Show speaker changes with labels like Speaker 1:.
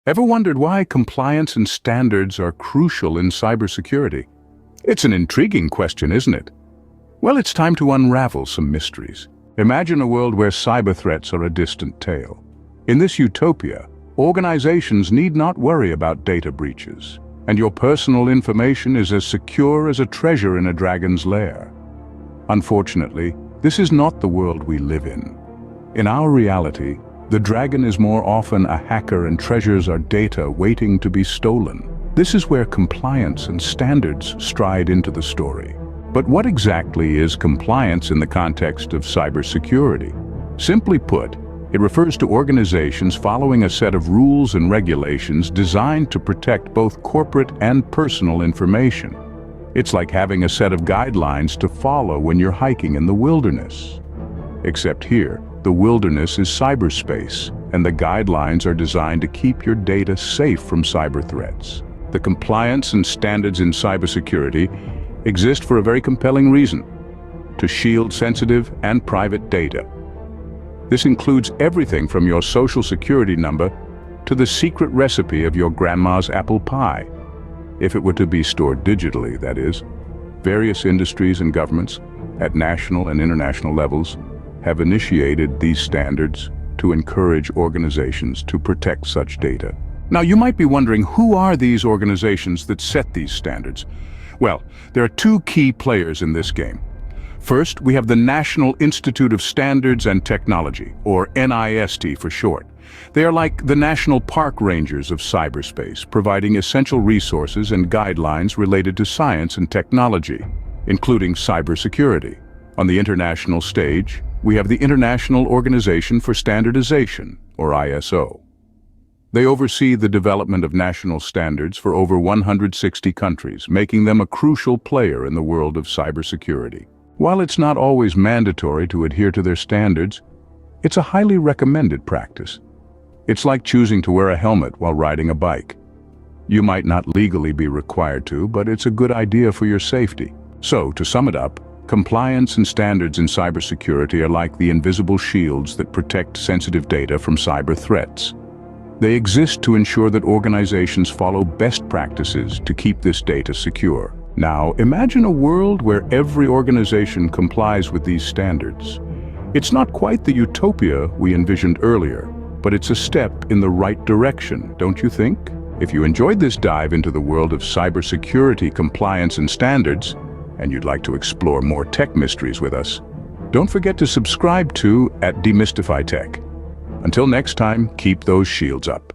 Speaker 1: Ever wondered why compliance and standards are crucial in cybersecurity? It's an intriguing question, isn't it? Well, it's time to unravel some mysteries. Imagine a world where cyber threats are a distant tale. In this utopia, organizations need not worry about data breaches, and your personal information is as secure as a treasure in a dragon's lair. Unfortunately, this is not the world we live in. In our reality, the dragon is more often a hacker and treasures our data waiting to be stolen. This is where compliance and standards stride into the story. But what exactly is compliance in the context of cybersecurity? Simply put, it refers to organizations following a set of rules and regulations designed to protect both corporate and personal information. It's like having a set of guidelines to follow when you're hiking in the wilderness. Except here, the wilderness is cyberspace, and the guidelines are designed to keep your data safe from cyber threats. The compliance and standards in cybersecurity exist for a very compelling reason: to shield sensitive and private data. This includes everything from your social security number to the secret recipe of your grandma's apple pie. If it were to be stored digitally, that is. Various industries and governments, at national and international levels, have initiated these standards to encourage organizations to protect such data. Now, you might be wondering, who are these organizations that set these standards? Well, there are two key players in this game. First, we have the National Institute of Standards and Technology, or NIST for short. They are like the national park rangers of cyberspace, providing essential resources and guidelines related to science and technology, including cybersecurity. On the international stage, we have the International Organization for Standardization, or ISO. They oversee the development of national standards for over 160 countries, making them a crucial player in the world of cybersecurity. While it's not always mandatory to adhere to their standards, it's a highly recommended practice. It's like choosing to wear a helmet while riding a bike. You might not legally be required to, but it's a good idea for your safety. So, to sum it up, compliance and standards in cybersecurity are like the invisible shields that protect sensitive data from cyber threats. They exist to ensure that organizations follow best practices to keep this data secure. Now, imagine a world where every organization complies with these standards. It's not quite the utopia we envisioned earlier, but it's a step in the right direction, don't you think? If you enjoyed this dive into the world of cybersecurity compliance and standards, and you'd like to explore more tech mysteries with us, don't forget to subscribe to @Demystify Tech. Until next time, keep those shields up.